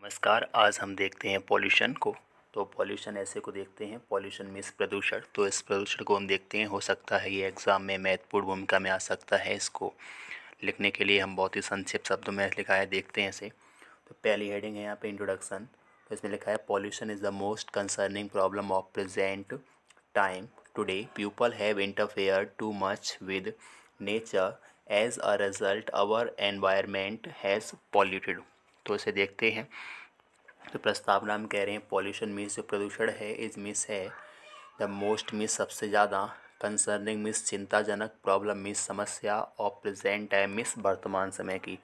नमस्कार। आज हम देखते हैं पॉल्यूशन को। तो पॉल्यूशन ऐसे को देखते हैं, पॉल्यूशन मीन्स प्रदूषण। तो इस प्रदूषण को हम देखते हैं, हो सकता है ये एग्ज़ाम में महत्वपूर्ण भूमिका में आ सकता है। इसको लिखने के लिए हम बहुत ही संक्षिप्त शब्दों में लिखा है, देखते हैं इसे। तो पहली हेडिंग है यहाँ पे इंट्रोडक्शन। तो इसमें लिखा है pollution is the most concerning problem of present time today. People have interfered too much with nature, as a result our environment has polluted. तो इसे देखते हैं। तो प्रस्तावना में कह रहे हैं पॉल्यूशन मीन्स जो प्रदूषण है, इज मीन्स है द मोस्ट मीन्स सबसे ज़्यादा, कंसर्निंग मीन्स चिंताजनक, प्रॉब्लम मीन्स समस्या, और प्रेजेंट टाइम मीन्स वर्तमान समय की।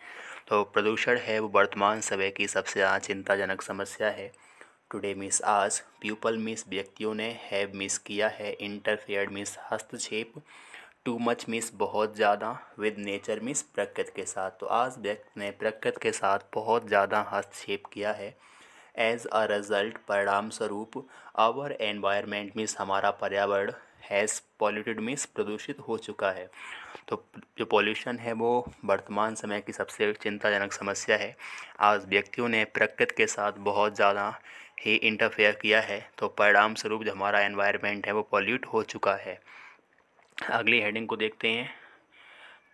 तो प्रदूषण है वो वर्तमान समय की सबसे ज़्यादा चिंताजनक समस्या है। टुडे मीन्स आज, पीपल मीन्स व्यक्तियों ने, हैव मीन्स किया है, इंटरफेयर्ड मीन्स हस्तक्षेप, टू मच मीन्स बहुत ज़्यादा, विद नेचर मीन्स प्रकृति के साथ। तो आज व्यक्ति ने प्रकृति के साथ बहुत ज़्यादा हस्तक्षेप किया है। एज अ रिजल्ट परिणाम स्वरूप, आवर एनवायरनमेंट मीन्स हमारा पर्यावरण, हैज़ पॉल्यूटेड मीन्स प्रदूषित हो चुका है। तो जो पॉल्यूशन है वो वर्तमान समय की सबसे चिंताजनक समस्या है। आज व्यक्तियों ने प्रकृति के साथ बहुत ज़्यादा ही इंटरफेयर किया है, तो परिणाम स्वरूप जो हमारा एनवायरनमेंट है वो पॉल्यूट हो चुका है। अगली हेडिंग को देखते हैं,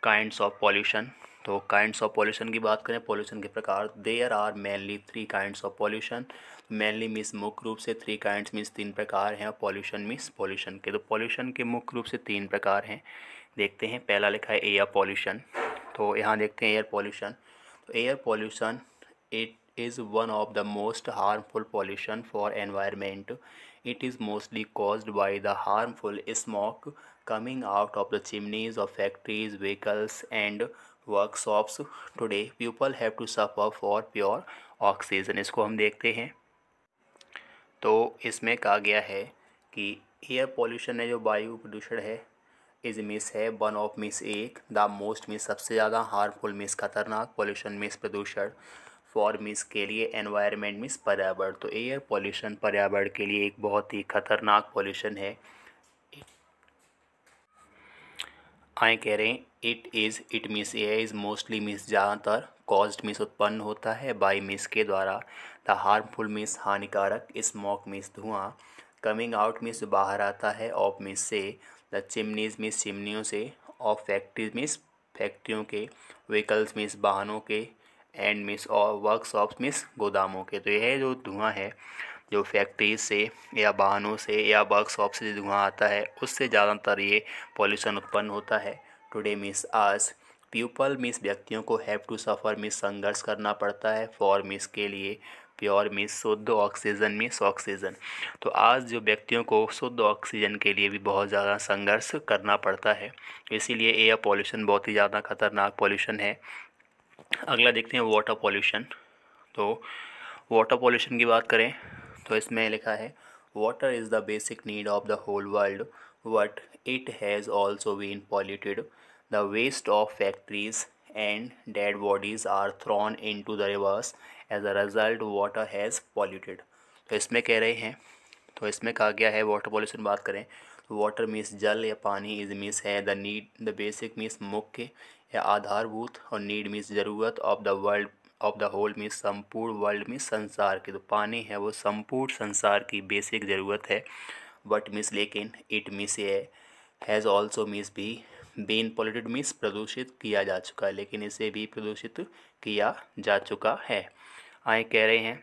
काइंड्स ऑफ पॉल्यूशन। तो काइंड्स ऑफ पॉल्यूशन की बात करें, पॉल्यूशन के प्रकार, there are mainly 3 kinds of pollution. Mainly means मुख्य रूप से, 3 काइंड्स मीन्स 3 प्रकार हैं, पॉल्यूशन मीन्स पॉल्यूशन के। तो पॉल्यूशन के मुख्य रूप से 3 प्रकार हैं, देखते हैं। पहला लिखा है एयर पॉल्यूशन। तो यहाँ देखते हैं एयर पॉल्यूशन। तो air pollution it is one of the most harmful pollution for environment. It is mostly caused by the harmful smoke coming out of the chimneys of factories, vehicles, and workshops. Today, people have to suffer for pure oxygen. इसको हम देखते हैं। तो इसमें कहा गया है कि एयर पॉल्यूशन है जो वायु प्रदूषण है, इज मिस है वन ऑफ मिस एक, द मोस्ट मिस सबसे ज़्यादा, हार्मफुल मिस खतरनाक, पॉल्यूशन मिस प्रदूषण, फॉर मिस के लिए, एनवायरनमेंट मिस पर्यावरण। तो एयर पॉल्यूशन पर्यावरण के लिए एक बहुत ही खतरनाक पॉल्यूशन है। आए कह रहे हैं it miss, A is mostly miss ज़्यादातर, कॉज्ड मिस उत्पन्न होता है, बाई मिस के द्वारा, द हार्मफुल मिस हानिकारक, स्मोक मिस धुआं, कमिंग आउट मिस बाहर आता है, ऑफ मिस से, द चिमनीज मिस चिमनियों से, ऑफ फैक्ट्रीज मिस फैक्ट्रियों के, व्हीकल्स मिस वाहनों के, एंड मिस और वर्कशॉप्स मिस गोदामों के। तो यह जो धुआं है जो फैक्ट्रीज से या वाहनों से या वर्कशॉप से जो धुआं आता है उससे ज़्यादातर ये पॉल्यूशन उत्पन्न होता है। टुडे मिस आज, पीपल मिस व्यक्तियों को, हैव टू सफ़र मिस संघर्ष करना पड़ता है, फॉर मिस के लिए, प्योर मिस शुद्ध, ऑक्सीजन मिस ऑक्सीजन। तो आज जो व्यक्तियों को शुद्ध ऑक्सीजन के लिए भी बहुत ज़्यादा संघर्ष करना पड़ता है, इसीलिए एयर पॉल्यूशन बहुत ही ज़्यादा खतरनाक पॉल्यूशन है। अगला देखते हैं वाटर पॉल्यूशन। तो वाटर पॉल्यूशन की बात करें तो इसमें लिखा है water is the basic need of the whole world, but it has also been polluted. The waste of factories and dead bodies are thrown into the rivers, as a result water has polluted. तो इसमें कह रहे हैं, तो इसमें कहा गया है वाटर पॉल्यूशन बात करें तो वाटर मीन्स जल या पानी, इज मीन्स है the need, the basic means मुख्य या आधारभूत, और नीड मीन्स ज़रूरत, of the world of the whole means संपूर्ण, वर्ल्ड मीन्स संसार की। तो पानी है वो संपूर्ण संसार की बेसिक ज़रूरत है। बट मीन्स लेकिन, इट मीन्स ये, हैज़ ऑल्सो मीन्स भी, बीन पॉल्यूटेड मीन्स प्रदूषित किया जा चुका है, लेकिन इसे भी प्रदूषित किया जा चुका है। आए कह रहे हैं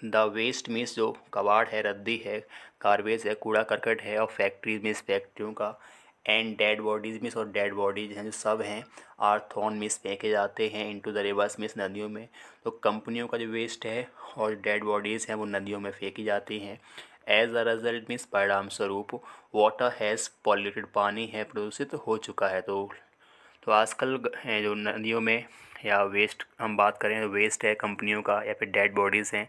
द वेस्ट मीन्स जो कबाड़ है, रद्दी है, गार्बेज है, कूड़ा करकट है, और फैक्ट्रीज मीन्स फैक्ट्रियों का, एंड डेड बॉडीज़ मीन्स और डेड बॉडीज हैं जो सब हैं, आर थ्रोन मीन्स फेंके जाते हैं, इनटू द रिवर्स मीन्स नदियों में। तो कंपनियों का जो वेस्ट है और डेड बॉडीज़ हैं वो नदियों में फेंकी जाती हैं। एज अ रिजल्ट मीन्स परिणाम स्वरूप, वाटर हैज़ पॉल्यूटेड पानी है प्रदूषित हो चुका है। तो आजकल हैं जो नदियों में या वेस्ट हम बात करें तो वेस्ट है कंपनियों का या फिर डेड बॉडीज़ हैं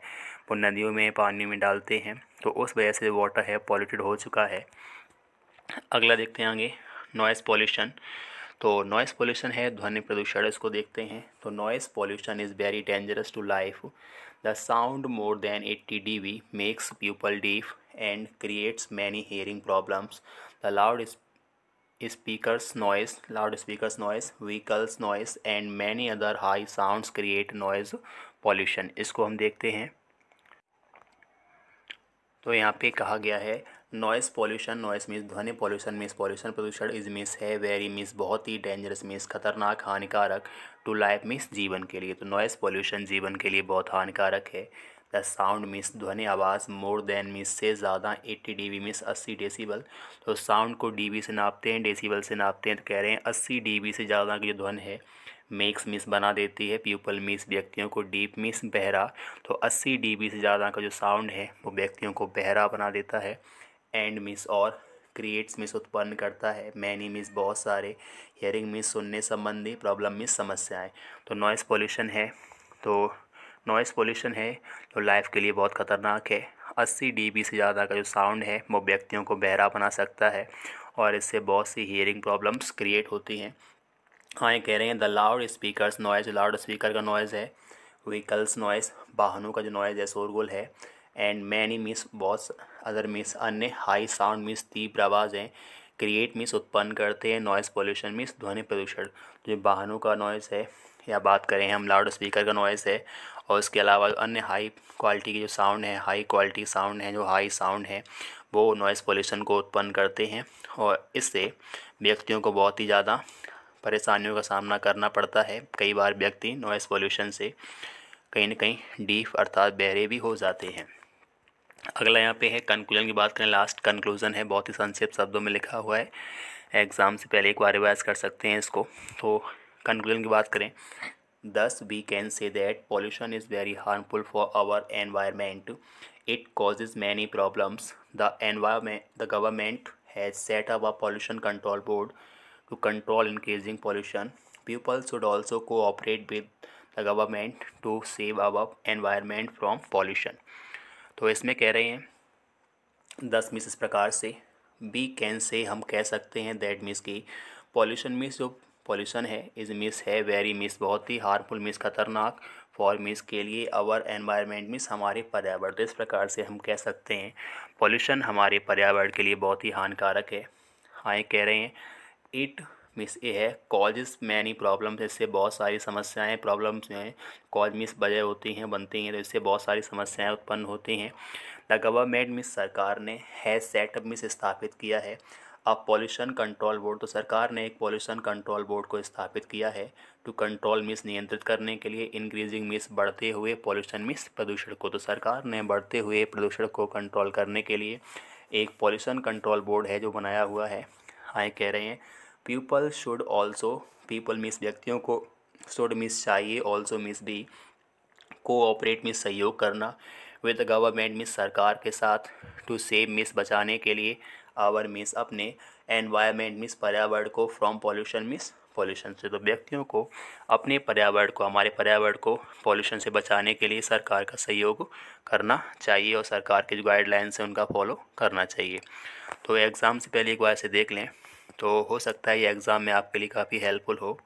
वो नदियों में पानी में डालते हैं, तो उस वजह से वाटर है पॉल्यूटेड हो चुका है। अगला देखते हैं आगे, नॉइज़ पॉल्यूशन। तो नॉइज़ पॉल्यूशन है ध्वनि प्रदूषण, इसको देखते हैं। तो noise pollution is very dangerous to life. The sound more than 80 dB makes people deaf and creates many hearing problems. The loudspeakers noise, vehicles noise, and many other high sounds create noise pollution, इसको हम देखते हैं। तो यहाँ पे कहा गया है नॉइस पॉल्यूशन, नॉइस मीन्स ध्वनि, पॉल्यूशन मीन्स पॉल्यूशन प्रदूषण, इज मीन्स है, वेरी मीन्स बहुत ही, डेंजरस मीन्स खतरनाक, हानिकारक, टू लाइफ मीन्स जीवन के लिए। तो नॉइस पॉल्यूशन जीवन के लिए बहुत हानिकारक है। द साउंड मीन्स ध्वनि, आवाज़, मोर देन मीन्स से ज़्यादा, 80 dB मीन्स 80 डेसीबल। तो साउंड को dB से नापते हैं, डेसीबल से नापते हैं, तो कह रहे हैं 80 dB से ज़्यादा की जो ध्वनि है मेक्स मिस बना देती है, पीपल मिस व्यक्तियों को, डीप मिस बहरा। तो 80 dB से ज़्यादा का जो साउंड है वो व्यक्तियों को बहरा बना देता है। एंड मिस और क्रिएट्स मिस उत्पन्न करता है, मैनी मिस बहुत सारे, हियरिंग मिस सुनने संबंधी, प्रॉब्लम मिस समस्याएं। तो नॉइस पॉल्यूशन है, तो नॉइस पॉल्यूशन है तो लाइफ के लिए बहुत ख़तरनाक है। 80 dB से ज़्यादा का जो साउंड है वो व्यक्तियों को बहरा बना सकता है और इससे बहुत सी हियरिंग प्रॉब्लम्स क्रिएट होती हैं। हाँ, ये कह रहे हैं the loud speakers noise, loud speaker का नॉइज़ है, व्हीकल्स नॉइज़, वाहनों का जो नॉइज़ है शोरगुल है, एंड मैनी मिस बहुत, अदर मिस अन्य, हाई साउंड मिस तीव्र आवाज़ें, क्रिएट मिस उत्पन्न करते हैं, नॉइज़ पॉल्यूशन मिस ध्वनि प्रदूषण। जो वाहनों का नॉइज़ है या बात करें हम लाउड स्पीकर का नॉइज़ है, और उसके अलावा अन्य हाई क्वालिटी की जो साउंड है, हाई क्वालिटी साउंड है, जो हाई साउंड है वो नॉइज़ पॉल्यूशन को उत्पन्न करते हैं और इससे व्यक्तियों को बहुत ही ज़्यादा परेशानियों का सामना करना पड़ता है। कई बार व्यक्ति नॉइज़ पॉल्यूशन से कहीं न कहीं डीफ अर्थात बहरे भी हो जाते हैं। अगला यहाँ पे है कंक्लूजन की बात करें, लास्ट कंक्लूजन है, बहुत ही संक्षिप्त शब्दों में लिखा हुआ है, एग्ज़ाम से पहले एक बार रिवाइज कर सकते हैं इसको। तो कंक्लूजन की बात करें, thus we can say that pollution is very harmful for our environment. It causes many problems. The government has set up a pollution control board to control increasing pollution. People should also cooperate with the government to save our environment from pollution. तो इसमें कह रहे हैं 10 miss इस प्रकार से, B can say हम कह सकते हैं, दैट मिस की पॉल्यूशन मिस जो पॉल्यूशन है, इज मिस है, वेरी मिस बहुत ही, हार्मफुल मिस खतरनाक, फॉर मिस के लिए, अवर एनवायरनमेंट मिस हमारे पर्यावरण। तो इस प्रकार से हम कह सकते हैं पॉल्यूशन हमारे पर्यावरण के लिए बहुत ही हानिकारक है। हाँ, ये कह रहे हैं इट मिस ए है, कॉजेस मैनी प्रॉब्लम्स, इससे बहुत सारी समस्याएं, प्रॉब्लम्स जो हैं कॉज मिस वजह होती हैं, बनती हैं, तो इससे बहुत सारी समस्याएं उत्पन्न होती हैं। द गवर्नमेंट मिस सरकार ने, है सेटअप मिस स्थापित किया है, अब पॉल्यूशन कंट्रोल बोर्ड, तो सरकार ने एक पॉल्यूशन कंट्रोल बोर्ड को स्थापित किया है, टू कंट्रोल मिस नियंत्रित करने के लिए, इंक्रीजिंग मिस बढ़ते हुए, पॉल्यूशन मिस प्रदूषण को। तो सरकार ने बढ़ते हुए प्रदूषण को कंट्रोल करने के लिए एक पॉल्यूशन कंट्रोल बोर्ड है जो बनाया हुआ है। हाँ, कह रहे हैं people should also, people miss व्यक्तियों को, शुड मिस चाहिए, ऑल्सो मिस भी, कोऑपरेट मिस सहयोग करना, विद गवर्नमेंट मिस सरकार के साथ, टू सेव मिस बचाने के लिए, आवर मिस अपने, एनवायरनमेंट मिस पर्यावरण को, फ्रॉम पॉल्यूशन मिस पॉल्यूशन से। तो व्यक्तियों को अपने पर्यावरण को, हमारे पर्यावरण को पॉल्यूशन से बचाने के लिए सरकार का सहयोग करना चाहिए और सरकार के जो गाइडलाइंस हैं उनका फॉलो करना चाहिए। तो एग्ज़ाम से पहले एक बार से देख लें, तो हो सकता है ये एग्ज़ाम में आपके लिए काफ़ी हेल्पफुल हो।